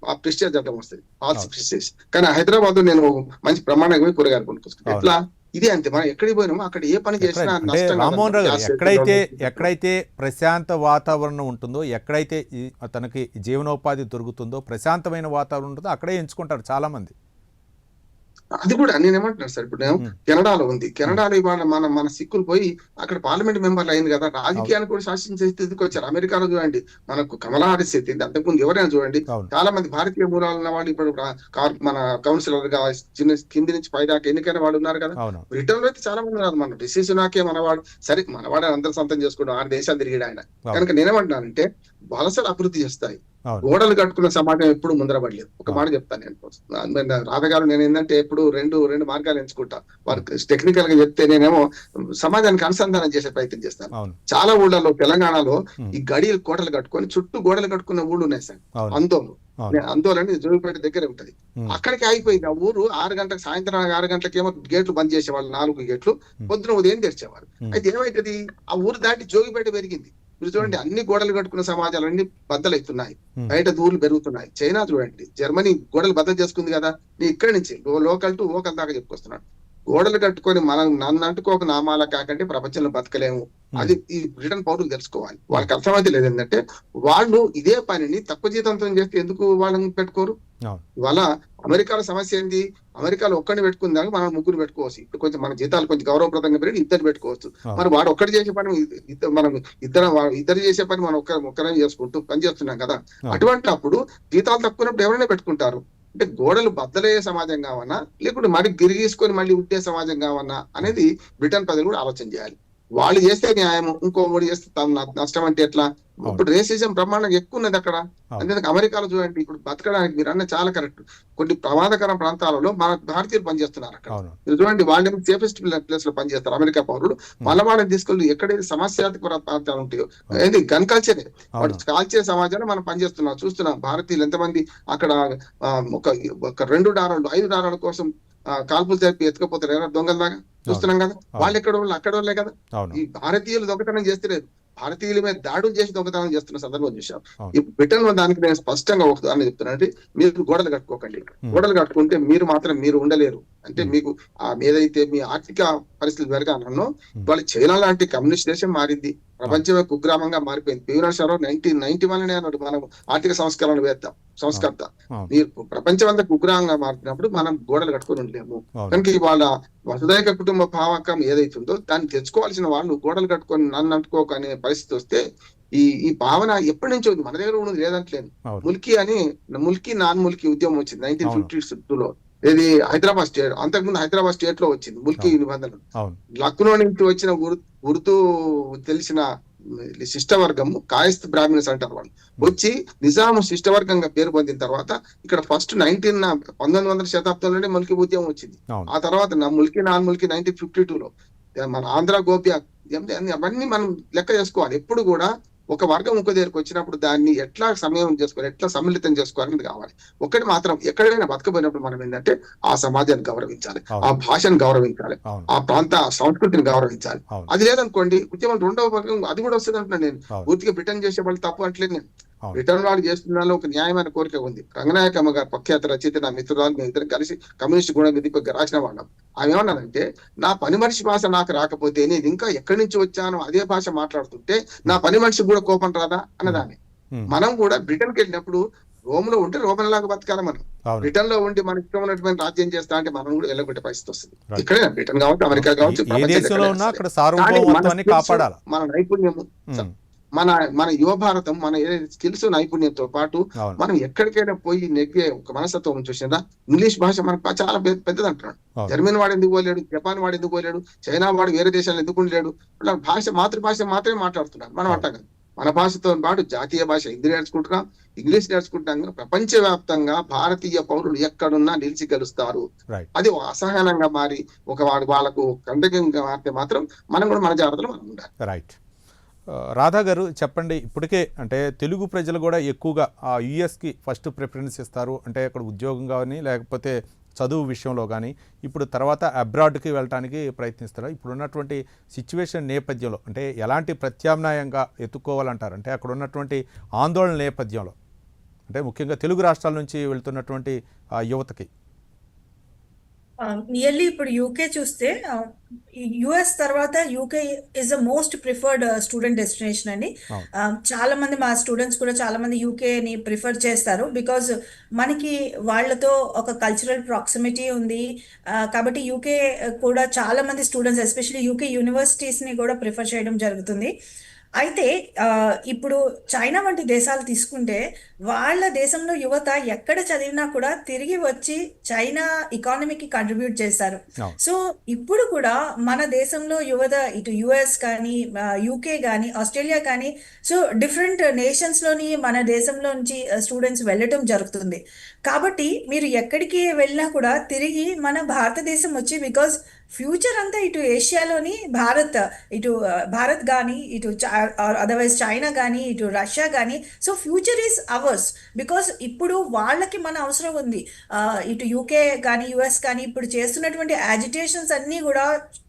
ఆ ప్రెస్టేజ్ అడ్డం వస్తుంది, ఫాల్స్ ప్రెస్టేజ్. కానీ హైదరాబాద్ లో నేను మంచి ప్రమాణంగా పోయి కూరగాయలు కొనుక్కొస్తాను. ఎట్లా? ఇదే అంతే. మనం ఎక్కడికి పోయినామో అక్కడ ఏ పని చేసినా రామ్మోహన్ రావు గారు, ఎక్కడైతే ప్రశాంత వాతావరణం ఉంటుందో, ఎక్కడైతే తనకి జీవనోపాధి దొరుకుతుందో, ప్రశాంతమైన వాతావరణం ఉంటుందో అక్కడే ఎంచుకుంటారు చాలా మంది. అది కూడా నేనేమంటున్నాను సార్, ఇప్పుడు కెనడాలో ఉంది, కెనడాలో ఇవాళ మన సిక్కులు పోయి అక్కడ పార్లమెంట్ మెంబర్లు అయింది కదా, రాజకీయాన్ని కూడా శాసించే స్థితికి వచ్చారు. అమెరికాలో చూడండి, మనకు కమలా హారిస్ స్థితి, అంతకుముందు ఎవరైనా చూడండి, చాలా మంది భారతీయ మూలాలు ఉన్న వాళ్ళు ఇప్పుడు మన కౌన్సిలర్ గా చిన్న కింది నుంచి పై దాకా ఎన్నికైన వాళ్ళు ఉన్నారు కదా. బ్రిటన్ లో అయితే చాలా మంది ఉన్నారు. మన రిషి సునాకే మనవాడు, సరే మనవాడే అందరూ సొంతం చేసుకోవడం, 6 దేశాలు తిరిగాడు ఆయన. కనుక నేనేమంటున్నానంటే వలసలు అభివృద్ధి చేస్తాయి, గోడలు కట్టుకున్న సమాజం ఎప్పుడు ముందరపడలేదు. ఒక మాట చెప్తాను నేను, రాధగారు, నేను ఏంటంటే ఎప్పుడు రెండు మార్గాలు ఎంచుకుంటా. వారికి టెక్నికల్ గా చెప్తే నేనేమో సమాజానికి అనుసంధానం చేసే ప్రయత్నం చేస్తాను. చాలా ఊళ్ళలో తెలంగాణలో ఈ గడియలు కోటలు కట్టుకొని చుట్టూ గోడలు కట్టుకున్న ఊళ్ళు ఉన్నాయి సార్. అందోళన జోగిపేట దగ్గర ఉంటది, అక్కడికి ఆగిపోయింది. ఆ ఊరు 6 గంటలకు, సాయంత్రం 6 గంటలకేమో గేట్లు బంద్ చేసేవాళ్ళు, 4 గేట్లు, పొద్దున ఉదయం తెరిచేవారు. అయితే ఏమైతుంది, ఆ ఊరు దాటి జోగిపేట పెరిగింది. మీరు చూడండి, అన్ని గోడలు కట్టుకున్న సమాజాలన్నీ బద్దలవుతున్నాయి, బయట దూర్లు పెరుగుతున్నాయి. చైనా చూడండి, జర్మనీ గోడలు బద్దలు చేసుకుంది కదా. నేను ఇక్కడి నుంచి లోకల్ టు ఓకల్ దాకా చెప్పుకొస్తున్నాను. గోడలు కట్టుకొని మనం నన్ను అంటుకోక నామాల కాకంటే ప్రపంచంలో బతకలేము. అది ఈ బ్రిటన్ పౌరులు తెలుసుకోవాలి. వాళ్ళకి అర్థమైతే లేదు ఏంటంటే, వాళ్ళు ఇదే పనిని తక్కువ జీతంతో చేస్తే ఎందుకు వాళ్ళని పెట్టుకోరు? వాళ్ళ అమెరికాలో సమస్య ఏంది, అమెరికాలో ఒక్కడిని పెట్టుకుందాక మనం 3 పెట్టుకోవచ్చు. ఇప్పుడు కొంచెం మన జీతాలు కొంచెం గౌరవప్రదంగా పెరిగి 2 పెట్టుకోవచ్చు. మరి వాడు ఒక్కటి చేసే పని మనం ఇద్దరు చేసే పని మనం ఒక్కరే చేసుకుంటూ పని చేస్తున్నాం కదా. అటువంటి అప్పుడు జీతాలు తక్కువప్పుడు ఎవరైనా పెట్టుకుంటారు. అంటే గోడలు బద్దలయ్యే సమాజం కావన్నా, లేకుంటే మరి గిరిగీసుకొని మళ్ళీ ఉండే సమాజం కావన్నా అనేది బ్రిటన్ ప్రజలు కూడా ఆలోచన చేయాలి. వాళ్ళు చేస్తే న్యాయం, ఇంకోటి చేస్తే నష్టం అంటే ఎట్లా? ఇప్పుడు రేసిజం బ్రహ్మాండంగా ఎక్కువ ఉన్నది అక్కడ. అందుకే అమెరికాలో చూడండి, ఇప్పుడు బతకడానికి మీరు అన్న చాలా కరెక్ట్, కొన్ని ప్రమాదకర ప్రాంతాలలో మన భారతీయులు పనిచేస్తున్నారు అక్కడ. మీరు చూడండి, వాళ్ళేమో సేఫెస్ట్ ప్లేస్ లో పనిచేస్తారు అమెరికా పౌరులు. వాళ్ళని తీసుకెళ్ళి ఎక్కడైతే సమస్యాత్మక ప్రాంతాలు ఉంటాయో, ఏంటి గన్ కల్చరే, వాడు కాల్చే సమాజంలో మనం పనిచేస్తున్నాం, చూస్తున్నాం. భారతీయులు ఎంతమంది అక్కడ ఒక 2 డాలర్లు 5 డాలర్ల కోసం కాల్పులు జరిపి ఎత్తుకపోతారు ఎవరైనా దొంగలలాగా చూస్తున్నాం కదా. వాళ్ళు ఎక్కడ వాళ్ళు అక్కడ వాళ్ళే కదా. ఈ భారతీయులు దొంగతనం చేస్తలేదు, భారతీయుల మీద దాడులు చేసి దొంగతనం చేస్తున్న సందర్భం చూసాం. ఇప్పుడు బ్రిటన్ లో దానికి నేను స్పష్టంగా ఒక దాన్ని చెప్తున్నానంటే, మీరు గోడలు కట్టుకోకండి. గోడలు కట్టుకుంటే మీరు మాత్రం మీరు ఉండలేరు. అంటే మీకు ఏదైతే మీ ఆర్థిక పరిస్థితులు పెరగానో, వాళ్ళు చైనా లాంటి కమ్యూనిస్ట్ దేశం మారింది, ప్రపంచమే కుగ్రామంగా మారిపోయింది. పివి నరసింహారావు 1991 అన్నాడు మనం ఆర్థిక సంస్కరణ వేద్దాం సంస్కర్త. మీరు ప్రపంచం అంతా కుగ్రామంగా మారుతున్నప్పుడు మనం గోడలు కట్టుకొని ఉండలేము. కనుక ఇవాళ వసుదైక కుటుంబ భావకం ఏదైతుందో దాన్ని తెచ్చుకోవాల్సిన వాళ్ళు గోడలు కట్టుకొని నన్ను అంటుకోక అనే పరిస్థితి వస్తే, ఈ భావన ఎప్పటి నుంచో ఉంది, మన దగ్గర ఉన్నది లేదంటలేదు. ముల్కీ నాన్ ముల్కీ ఉద్యమం వచ్చింది 1952లో. ఇది హైదరాబాద్ స్టేట్, అంతకుముందు హైదరాబాద్ స్టేట్ లో వచ్చింది ముల్కీ నిబంధనలు. లక్నో నుంచి వచ్చిన ఉర్దూ తెలిసిన శిష్టవర్గం, కాయస్థ్ బ్రాహ్మిన్స్ అంటారు వాళ్ళు, వచ్చి నిజాము శిష్టవర్గంగా పేరు పొందిన తర్వాత ఇక్కడ ఫస్ట్ 1900 శతాబ్దంలోనే ముల్కీ ఉద్యమం వచ్చింది. ఆ తర్వాత ముల్కీ నాన్ ముల్కీ 1952లో, మన ఆంధ్ర గోప్య, అవన్నీ మనం లెక్క చేసుకోవాలి. ఎప్పుడు కూడా ఒక వర్గం ఇంకో దగ్గరికి వచ్చినప్పుడు దాన్ని ఎట్లా సమయం చేసుకోవాలి, ఎట్లా సమ్మిళితం చేసుకోవాలనేది కావాలి. ఒకటి మాత్రం, ఎక్కడైనా బతకపోయినప్పుడు మనం ఏంటంటే ఆ సమాజాన్ని గౌరవించాలి, ఆ భాషను గౌరవించాలి, ఆ ప్రాంత సంస్కృతిని గౌరవించాలి. అది లేదనుకోండి, ఉద్యమం రెండవ వర్గం అది కూడా వస్తుంది అంటున్నాను నేను. పూర్తిగా బ్రిటన్ చేసే వాళ్ళు తప్పు అంటలేదు నేను. బ్రిటన్ వాళ్ళు చేస్తున్న ఒక న్యాయమైన కోరిక ఉంది. రంగనాయకమ్మ గారు ప్రఖ్యాత రచయిత, నా మిత్రురాలు, మేము ఇద్దరం కలిసి కమ్యూనిస్ట్ గుణ దీపక్ రాసిన వాళ్ళం. ఆమె ఏమన్నానంటే, నా పని మనిషి భాష నాకు రాకపోతే నేను ఇంకా ఎక్కడి నుంచి వచ్చానో అదే భాష మాట్లాడుతుంటే నా పని మనిషి కూడా కోపం రాదా అన్నదాన్ని. మనం కూడా బ్రిటన్కి వెళ్ళినప్పుడు రోమ్ లో ఉంటే రోమన్ లాగా బతకాలి మనం. బ్రిటన్ లో ఉండి మన ఇష్టం ఉన్నటువంటి రాజ్యం చేస్తా అంటే మనం కూడా వెళ్ళగొట్టే పరిస్థితి వస్తుంది. ఇక్కడే బ్రిటన్ కావచ్చు, అమెరికా కావచ్చు, మన నైపుణ్యము, మన యువ భారతం, మన ఏదైతే స్కిల్స్ నైపుణ్యంతో పాటు మనం ఎక్కడికైనా పోయి నెగ్గే ఒక మనస్తత్వం చూసిందా. ఇంగ్లీష్ భాష మనకు చాలా పెద్దది అంటున్నాడు. జర్మన్ వాడు ఎందుకు పోలేడు, జపాన్ వాడు ఎందుకు పోలేడు, చైనా వాడు వేరే దేశాలు ఎందుకు ఉండలేడు. భాష మాతృభాష మాత్రమే మాట్లాడుతున్నారు. మనం అట్టగా మన భాషతో పాటు జాతీయ భాష హిందీ నేర్చుకుంటున్నాం, ఇంగ్లీష్ నేర్చుకుంటాం. ప్రపంచవ్యాప్తంగా భారతీయ పౌరులు ఎక్కడున్నా నిలిచి గెలుస్తారు. అది అసహనంగా మారి వాళ్ళకు కంటకంగా మారితే మాత్రం మనం కూడా మన జాగ్రత్తలు మనం ఉండాలి. రైట్. రాధా గారు చెప్పండి, ఇప్పటికే అంటే తెలుగు ప్రజలు కూడా ఎక్కువగా ఆ యుఎస్కి ఫస్ట్ ప్రిఫరెన్స్ ఇస్తారు, అంటే అక్కడ ఉద్యోగం కానీ లేకపోతే చదువు విషయంలో కానీ, ఇప్పుడు తర్వాత అబ్రాడ్కి వెళ్ళడానికి ప్రయత్నిస్తారు. ఇప్పుడు ఉన్నటువంటి సిచ్యువేషన్ నేపథ్యంలో అంటే ఎలాంటి ప్రత్యామ్నాయంగా ఎత్తుక్కోవాలంటారు? అంటే అక్కడ ఉన్నటువంటి ఆందోళన నేపథ్యంలో, అంటే ముఖ్యంగా తెలుగు రాష్ట్రాల నుంచి వెళ్తున్నటువంటి యువతకి. నియర్లీ ఇప్పుడు యూకే చూస్తే యుఎస్ తర్వాత UK is the most preferred student destination అండి. చాలా మంది మా స్టూడెంట్స్ కూడా చాలా మంది యూకేని ప్రిఫర్ చేస్తారు. బికాజ్ మనకి వాళ్ళతో ఒక కల్చరల్ ప్రాక్సిమిటీ ఉంది. కాబట్టి యూకే కూడా చాలా మంది స్టూడెంట్స్ ఎస్పెషల్లీ యూకే యూనివర్సిటీస్ని కూడా ప్రిఫర్ చేయడం జరుగుతుంది. అయితే ఇప్పుడు చైనా వంటి దేశాలు తీసుకుంటే వాళ్ళ దేశంలో యువత ఎక్కడ చదివినా కూడా తిరిగి వచ్చి చైనా ఎకానమీకి కంట్రిబ్యూట్ చేస్తారు. సో ఇప్పుడు కూడా మన దేశంలో యువత ఇటు యుఎస్ కానీ యూకే కానీ ఆస్ట్రేలియా కానీ సో డిఫరెంట్ నేషన్స్లోని మన దేశంలో నుంచి స్టూడెంట్స్ వెళ్ళటం జరుగుతుంది. కాబట్టి మీరు ఎక్కడికి వెళ్ళినా కూడా తిరిగి మన భారతదేశం వచ్చి, బికాజ్ ఫ్యూచర్ అంతా ఇటు ఏషియాలోని భారత్ కానీ ఇటు అదర్వైజ్ చైనా కానీ ఇటు రష్యా కానీ, so future is ours. Because ఇప్పుడు వాళ్ళకి మన అవసరం ఉంది. ఇటు యూకే కానీ యుఎస్ కానీ ఇప్పుడు చేస్తున్నటువంటి యాజిటేషన్స్ అన్నీ కూడా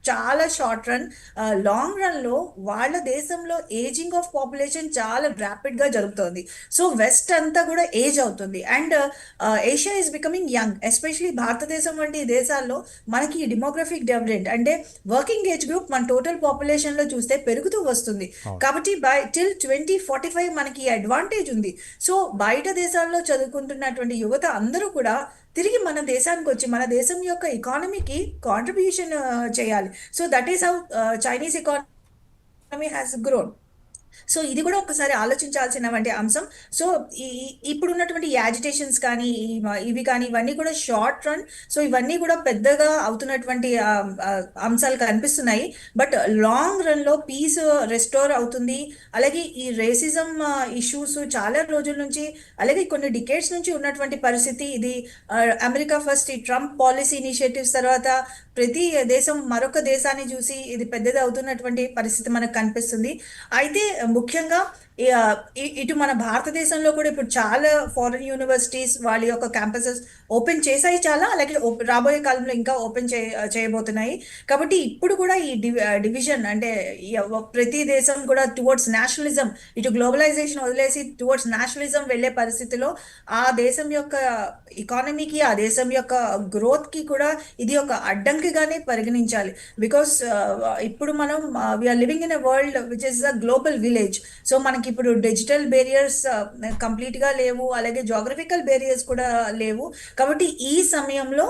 చాలా షార్ట్ రన్, లాంగ్ రన్లో వాళ్ళ దేశంలో ఏజింగ్ ఆఫ్ పాపులేషన్ చాలా ర్యాపిడ్గా జరుగుతుంది. సో వెస్ట్ అంతా కూడా ఏజ్ అవుతుంది and Asia is becoming young. Especially భారతదేశం వంటి దేశాల్లో మనకి డెమోగ్రఫిక్ డెవలప్మెంట్ అంటే వర్కింగ్ ఏజ్ గ్రూప్ మన టోటల్ పాపులేషన్లో చూస్తే పెరుగుతూ వస్తుంది. కాబట్టి టిల్ 2045 మనకి అడ్వాంటేజ్ ఉంది. సో బయట దేశాల్లో చదువుకుంటున్నటువంటి యువత అందరూ కూడా తిరిగి మన దేశానికి వచ్చి మన దేశం యొక్క ఎకానమీకి కాంట్రిబ్యూషన్ చేయాలి. So that is how Chinese economy has grown. So ఇది కూడా ఒకసారి ఆలోచించాల్సినటువంటి అంశం. సో ఇప్పుడు ఉన్నటువంటి యాజిటేషన్స్ కానీ ఇవి కానీ ఇవన్నీ కూడా షార్ట్ రన్. సో ఇవన్నీ కూడా పెద్దగా అవుతున్నటువంటి అంశాలు కనిపిస్తున్నాయి. బట్ లాంగ్ రన్ లో పీస్ రెస్టోర్ అవుతుంది. అలాగే ఈ రేసిజం ఇష్యూస్ చాలా రోజుల నుంచి, అలాగే కొన్ని డికేట్స్ నుంచి ఉన్నటువంటి పరిస్థితి ఇది. అమెరికా ఫస్ట్, ఈ ట్రంప్ పాలసీ ఇనిషియేటివ్స్ తర్వాత ప్రతి దేశం మరొక దేశాన్ని చూసి ఇది పెద్దది అవుతున్నటువంటి పరిస్థితి మనకు కనిపిస్తుంది. అయితే ముఖ్యంగా ఇటు మన భారతదేశంలో కూడా ఇప్పుడు చాలా ఫారెన్ యూనివర్సిటీస్ వాళ్ళ యొక్క క్యాంపసెస్ ఓపెన్ చేశాయి చాలా, అలాగే రాబోయే కాలంలో ఇంకా ఓపెన్ చేయబోతున్నాయి. కాబట్టి ఇప్పుడు కూడా ఈ డివిజన్ అంటే ప్రతి దేశం కూడా టువర్డ్స్ నేషనలిజం, ఇటు గ్లోబలైజేషన్ వదిలేసి టువర్డ్స్ నేషనలిజం వెళ్ళే పరిస్థితిలో ఆ దేశం యొక్క ఎకానమీకి, ఆ దేశం యొక్క గ్రోత్ కి కూడా ఇది ఒక అడ్డంకిగానే పరిగణించాలి. బికాస్ ఇప్పుడు మనం we are living in a world which is a global village. So మనకి ఇప్పుడు డిజిటల్ బేరియర్స్ కంప్లీట్ గా లేవు, అలాగే జోగ్రఫికల్ బేరియర్స్ కూడా లేవు. కాబట్టి ఈ సమయంలో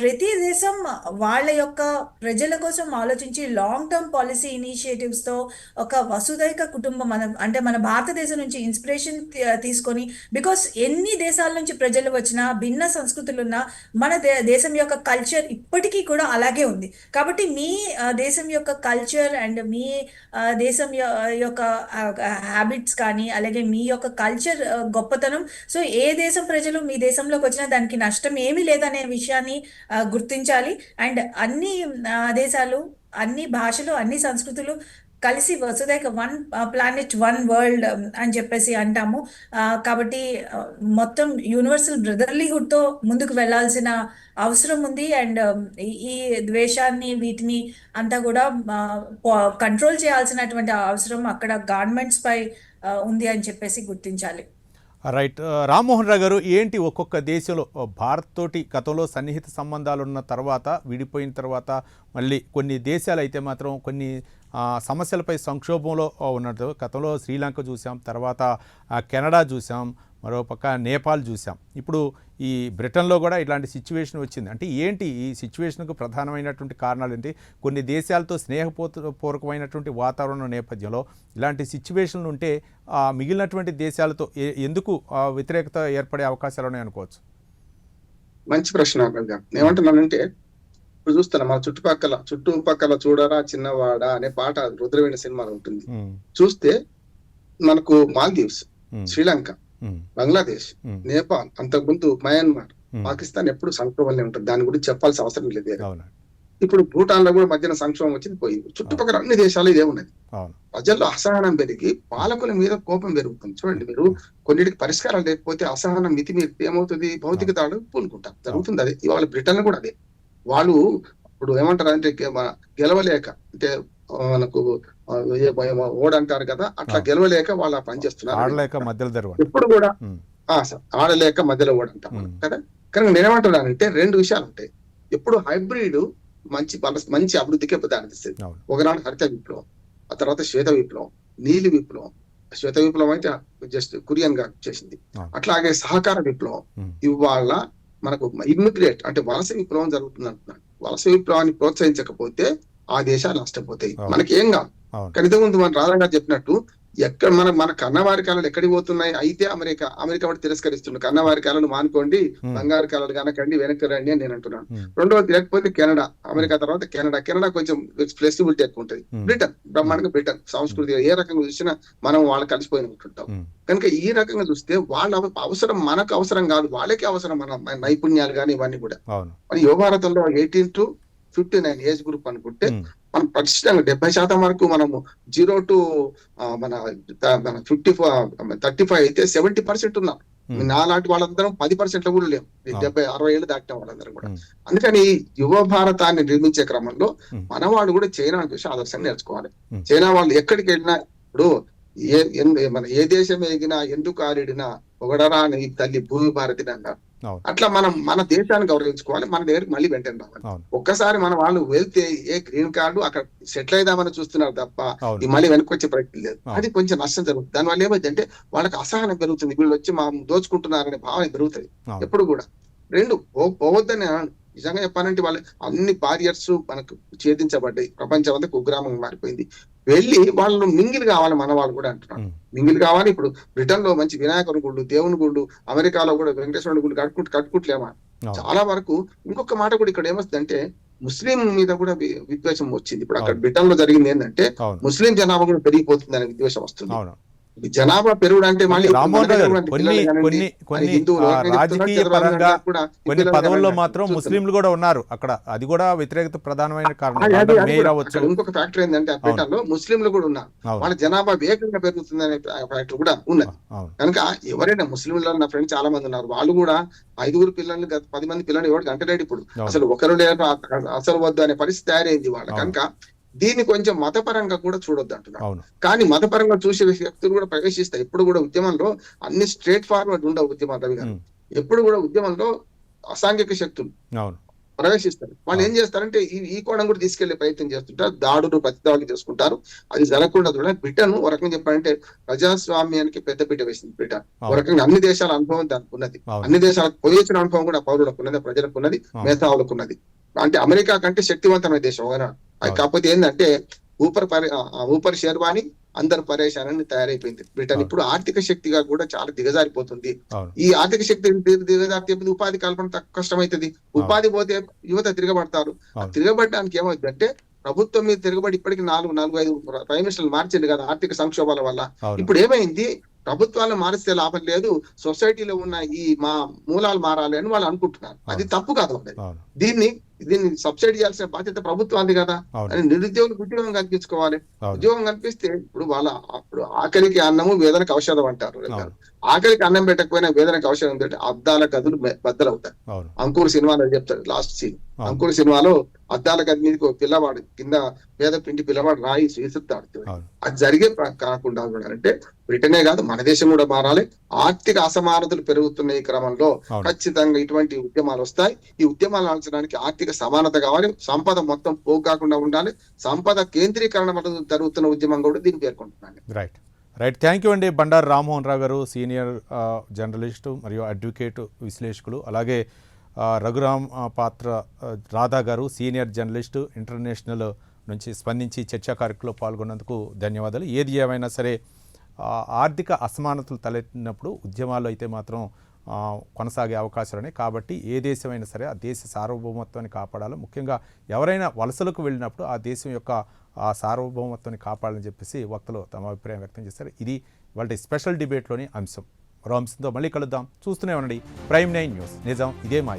ప్రతి దేశం వాళ్ళ యొక్క ప్రజల కోసం ఆలోచించి లాంగ్ టర్మ్ పాలసీ ఇనిషియేటివ్స్ తో ఒక వసుదైక కుటుంబం అంటే మన భారతదేశం నుంచి ఇన్స్పిరేషన్ తీసుకొని, బికాస్ ఎన్ని దేశాల నుంచి ప్రజలు వచ్చినా, భిన్న సంస్కృతులు ఉన్నా, మన దేశం యొక్క కల్చర్ ఇప్పటికీ కూడా అలాగే ఉంది. కాబట్టి మీ దేశం యొక్క కల్చర్ అండ్ మీ దేశం యొక్క హ్యాబిట్స్ కానీ, అలాగే మీ యొక్క కల్చర్ గొప్పతనం, సో ఏ దేశం ప్రజలు మీ దేశంలోకి వచ్చినా దానికి నష్టం ఏమీ లేదనే విషయాన్ని గుర్తించాలి. అండ్ అన్ని దేశాలు, అన్ని భాషలు, అన్ని సంస్కృతులు కలిసి వసుదైక వన్ ప్లానెట్ వన్ వరల్డ్ అని చెప్పేసి అంటాము. కాబట్టి మొత్తం యూనివర్సల్ బ్రదర్లీహుడ్ తో ముందుకు వెళ్లాల్సిన అవసరం ఉంది. అండ్ ఈ ద్వేషాన్ని వీటిని అంతా కూడా కంట్రోల్ చేయాల్సినటువంటి అవసరం అక్కడ గవర్నమెంట్స్ పై ఉంది అని చెప్పేసి గుర్తించాలి. రైట్. రామ్మోహన్ రావు గారు, ఏంటి ఒక్కొక్క దేశంలో భారత్ తోటి గతంలో సన్నిహిత సంబంధాలు ఉన్న తర్వాత, విడిపోయిన తర్వాత మళ్ళీ కొన్ని దేశాలు అయితే మాత్రం కొన్ని సమస్యలపై సంక్షోభంలో ఉన్నట్టు, గతంలో శ్రీలంక చూసాం, తర్వాత కెనడా చూసాం, మరోపక్క నేపాల్ చూసాం, ఇప్పుడు ఈ బ్రిటన్లో కూడా ఇలాంటి సిచ్యువేషన్ వచ్చింది. అంటే ఏంటి ఈ సిచ్యువేషన్కు ప్రధానమైనటువంటి కారణాలు ఏంటి? కొన్ని దేశాలతో స్నేహపూర్వకమైనటువంటి వాతావరణం నేపథ్యంలో ఇలాంటి సిచ్యువేషన్లు ఉంటే మిగిలినటువంటి దేశాలతో ఎందుకు వ్యతిరేకత ఏర్పడే అవకాశాలు ఉన్నాయి అనుకోవచ్చు? మంచి ప్రశ్న. ఏమంటున్నానంటే, ఇప్పుడు చూస్తున్నా మన చుట్టుపక్కల చూడరా చిన్నవాడా అనే పాట రుద్రవీణ సినిమాలో ఉంటుంది. చూస్తే మనకు మాల్దీవ్స్, శ్రీలంక, బంగ్లాదేశ్, నేపాల్, అంతకుముందు మయన్మార్, పాకిస్తాన్ ఎప్పుడు సంక్షోభంలో ఉంటుంది. దాని గురించి చెప్పాల్సిన అవసరం లేదు. ఇప్పుడు భూటాన్ లో కూడా మధ్యన సంక్షోభం వచ్చింది, పోయింది. చుట్టుపక్కల అన్ని దేశాలు ఇదే ఉన్నది. ప్రజల్లో అసహనం పెరిగి పాలకుల మీద కోపం పెరుగుతుంది. చూడండి, మీరు కొన్నిటికి పరిష్కారాలు లేకపోతే అసహనం మితి మీద ఏమవుతుంది, భౌతిక దాడులు పూనుకుంటారు. జరుగుతుంది అదే. ఇవాళ బ్రిటన్ కూడా అదే. వాళ్ళు ఇప్పుడు ఏమంటారు అంటే గెలవలేక, అంటే మనకు ఓడంటారు కదా, అట్లా గెలవలేక వాళ్ళు పనిచేస్తున్నారు. ఎప్పుడు కూడా ఆడలేక మధ్యలో ఓడంటారు కదా. కానీ నేనేమంటున్నానంటే రెండు విషయాలు ఉంటాయి. ఎప్పుడు హైబ్రిడ్ మంచి అభివృద్ధికి దారితీస్తుంది. ఒకనాడు హరిత విప్లవం, ఆ తర్వాత శ్వేత విప్లవం, నీలి విప్లవం. శ్వేత విప్లవం అయితే జస్ట్ కురియన్ గా చేసింది. అట్లాగే సహకార విప్లవం. ఇవాళ మనకు ఇమ్మిగ్రేట్ అంటే వలస విప్లవం జరుగుతుంది అంటున్నాను. వలస విప్లవాన్ని ప్రోత్సహించకపోతే ఆ దేశాలు నష్టపోతాయి, మనకి ఏం కాదు. కానీ ఇంతకుముందు మన రాధా గారు చెప్పినట్టు ఎక్కడ మన కన్నవారి కళలు ఎక్కడికి పోతున్నాయి? అయితే అమెరికా వాటి తిరస్కరిస్తుంది. కన్నవారి కళలు మానుకోండి, బంగారు కళలు కనకండి, వెనక్కి రండి అని నేను అంటున్నాను. రెండవది లేకపోతే కెనడా, అమెరికా తర్వాత కెనడా కొంచెం ఫ్లెక్సిబిలిటీ ఎక్కువ ఉంటుంది. బ్రిటన్ బ్రహ్మాండంగా, బ్రిటన్ సంస్కృతి ఏ రకంగా చూసినా మనం వాళ్ళు కలిసిపోయి ఉంటుంటాం. కనుక ఈ రకంగా చూస్తే వాళ్ళ అవసరం మనకు అవసరం కాదు, వాళ్ళకి అవసరం మన నైపుణ్యాలు కానీ ఇవన్నీ కూడా. మరి యువభారతంలో 18 to 59 ఏజ్ గ్రూప్ అనుకుంటే మనం ఖచ్చితంగా 70% వరకు మనము 0 to మన 35 అయితే 70% ఉన్నాం. నాలాంటి వాళ్ళందరం 10% కూడా లేము, 70-60 ఏళ్ళు దాటిన వాళ్ళందరం కూడా. అందుకని యువ భారతాన్ని నిర్మించే క్రమంలో మనవాడు కూడా చైనా చూసి ఆదర్శంగా నేర్చుకోవాలి. చైనా వాళ్ళు ఎక్కడికి వెళ్ళినా, ఇప్పుడు మన ఏ దేశం ఎగినా ఎందుకు ఆడినా పొగడరా అని తల్లి భూమి భారతిని అన్నారు. అట్లా మనం మన దేశాన్ని గౌరవించుకోవాలి, మన దగ్గరికి మళ్ళీ వెంటనే రావాలి. ఒక్కసారి మన వాళ్ళు వెళ్తే ఏ గ్రీన్ కార్డు అక్కడ సెటిల్ అయిదామని చూస్తున్నారు తప్ప మళ్ళీ వెనక్కి వచ్చే ప్రయత్నం లేదు. అది కొంచెం నష్టం జరుగుతుంది. దానివల్ల ఏమైందంటే వాళ్ళకి అసహనం పెరుగుతుంది, వీళ్ళు వచ్చి మా దోచుకుంటున్నారనే భావన పెరుగుతుంది ఎప్పుడు కూడా. రెండు పోవద్దని నిజంగా చెప్పాలంటే వాళ్ళు అన్ని బారియర్స్ మనకు ఛేదించబడ్డాయి. ప్రపంచం అంతా కుగ్రామంగా మారిపోయింది. వెళ్ళి వాళ్ళు మింగిల్ కావాలి, మన వాళ్ళు కూడా అంటున్నారు. మింగిల్ కావాలి. ఇప్పుడు బ్రిటన్ లో మంచి వినాయకుని గుళ్ళు, దేవుని గుళ్ళు, అమెరికాలో కూడా వెంకటేశ్వరుని గుళ్ళు కట్టుకుంటలేమా చాలా వరకు. ఇంకొక మాట కూడా ఇక్కడ ఏమొస్తుందంటే ముస్లిం మీద కూడా విద్వేషం వచ్చింది. ఇప్పుడు అక్కడ బ్రిటన్ లో జరిగింది ఏంటంటే ముస్లిం జనాభా కూడా పెరిగిపోతుంది అనే విద్వేషం వస్తుంది. జనాభా పెరుగుడు అంటే మళ్ళీ రాజకీయ పరంగా కొన్ని పదవుల్లో మాత్రం ముస్లింలు కూడా ఉన్నారు అక్కడ. అది కూడా వ్యతిరేకత ప్రధానమైన కారణం. ఇంకొక ఫ్యాక్టర్ ఏంటంటే బ్రిటన్ లో ముస్లింలు కూడా ఉన్నారు. వాళ్ళ జనాభా వేగంగా పెరుగుతుంది అనే ఫ్యాక్టర్ కూడా ఉన్నది. కనుక ఎవరైనా ముస్లింలు నా ఫ్రెండ్స్ చాలా మంది ఉన్నారు. వాళ్ళు కూడా 5 పిల్లల్ని 10 మంది పిల్లల్ని ఎవరికి అంటలేడు. ఇప్పుడు అసలు ఒకరు లేరు, అసలు వద్దు అనే పరిస్థితి తయారైంది వాళ్ళ. కనుక దీన్ని కొంచెం మతపరంగా కూడా చూడొద్దు అంటున్నారు. కానీ మతపరంగా చూసే వ్యక్తులు కూడా ప్రవేశిస్తాయి. ఎప్పుడు కూడా ఉద్యమంలో అన్ని స్ట్రేట్ ఫార్వర్డ్ ఉండవు ఉద్యమాలు. రవి గారు, ఎప్పుడు కూడా ఉద్యమంలో అసాంఘిక శక్తులు ప్రవేశిస్తారు. వాళ్ళు ఏం చేస్తారంటే ఈ కోణం కూడా తీసుకెళ్లే ప్రయత్నం చేస్తుంటారు. దాడులు ప్రతిదాడులు చేసుకుంటారు. అది జరగకుండా చూడండి. బ్రిటన్ ఒక రకంగా చెప్పాలంటే ప్రజాస్వామ్యానికి పెద్దపీట వేసింది బ్రిటన్. ఒక రకంగా అన్ని దేశాల అనుభవం దానికి ఉన్నది. అన్ని దేశాలకు పోయొచ్చిన అనుభవం కూడా పౌరులకు ఉన్నది, ప్రజలకు ఉన్నది, మేధావులకు ఉన్నది. అంటే అమెరికా కంటే శక్తివంతమైన దేశం అది. కాకపోతే ఏంటంటే ఊపర్ షేర్వాణి అందరు పరేషాన్ని తయారైపోయింది బ్రిటన్. ఇప్పుడు ఆర్థిక శక్తిగా కూడా చాలా దిగజారిపోతుంది. ఈ ఆర్థిక శక్తి దిగజారిపోయింది. ఉపాధి కల్పన కష్టమవుతుంది. ఉపాధి పోతే యువత తిరగబడతారు. తిరగబడడానికి ఏమవుతుందంటే ప్రభుత్వం మీద తిరగబడి ఇప్పటికి 4-5 ప్రైమ్ మినిస్టర్లు మార్చింది కదా ఆర్థిక సంక్షోభాల వల్ల. ఇప్పుడు ఏమైంది, ప్రభుత్వాలను మారిస్తే లాభం లేదు, సొసైటీలో ఉన్న ఈ మా మూలాలు మారాలి అని వాళ్ళు అనుకుంటున్నారు. అది తప్పు కాదు. దీన్ని సబ్సిడీ చేయాల్సిన బాధ్యత ప్రభుత్వానికి కదా. అని నిరుద్యోగులకు ఉద్యోగం కల్పించుకోవాలి. ఉద్యోగం కల్పిస్తే ఇప్పుడు అప్పుడు ఆకలికి అన్నము వేదనకు ఔషధం అంటారు. ఆకలికి అన్నం పెట్టకపోయినా వేదనకు ఔషధం అంటే అద్దాల గదులు బద్దలవుతాయి. అంకుర్ సినిమాలో చెప్తాడు లాస్ట్ సీన్. అంకుర్ సినిమాలో అద్దాల గది మీదకి పిల్లవాడు కింద పేద పిండి పిల్లవాడు రాయి విసురుతాడు. అది జరిగే కాకుండా అంటే బ్రిటనే కాదు మన దేశం కూడా మారాలి. ఆర్థిక అసమానతలు పెరుగుతున్న ఈ క్రమంలో ఖచ్చితంగా ఇటువంటి ఉద్యమాలు వస్తాయి. ఈ ఉద్యమాలు నడచడానికి ఆర్థిక సమానత కావాలి. సంపద మొత్తం పోగు కాకుండా ఉండాలి. సంపద కేంద్రీకరణ జరుగుతున్న ఉద్యమం కూడా దీన్ని పేర్కొంటున్నాను. రైట్ థ్యాంక్ యూ అండి. బండారు రామ్మోహన్ రావు గారు, సీనియర్ జర్నలిస్టు మరియు అడ్వకేట్ విశ్లేషకులు. అలాగే రఘురామ్ పాత్ర రాధా గారు, సీనియర్ జర్నలిస్టు, ఇంటర్నేషనల్ నుంచి స్పందించి చర్చా కార్యక్రమంలో పాల్గొన్నందుకు ధన్యవాదాలు. ఏది ఏమైనా సరే ఆర్థిక అసమానతలు తలెత్తినప్పుడు ఉద్యమాలు అయితే మాత్రం కొనసాగే అవకాశాలున్నాయి. కాబట్టి ఏ దేశమైనా సరే ఆ దేశ సార్వభౌమత్వాన్ని కాపాడాలి. ముఖ్యంగా ఎవరైనా వలసలకు వెళ్ళినప్పుడు ఆ దేశం యొక్క ఆ సార్వభౌమత్వాన్ని కాపాడాలని చెప్పేసి వక్తలు తమ అభిప్రాయం వ్యక్తం చేశారు. ఇది వాళ్ళ స్పెషల్ డిబేట్లోని అంశం. మరో అంశంతో మళ్ళీ కలుద్దాం. చూస్తూనే ఉండండి ప్రైమ్ 9 న్యూస్. నిజం ఇదే మా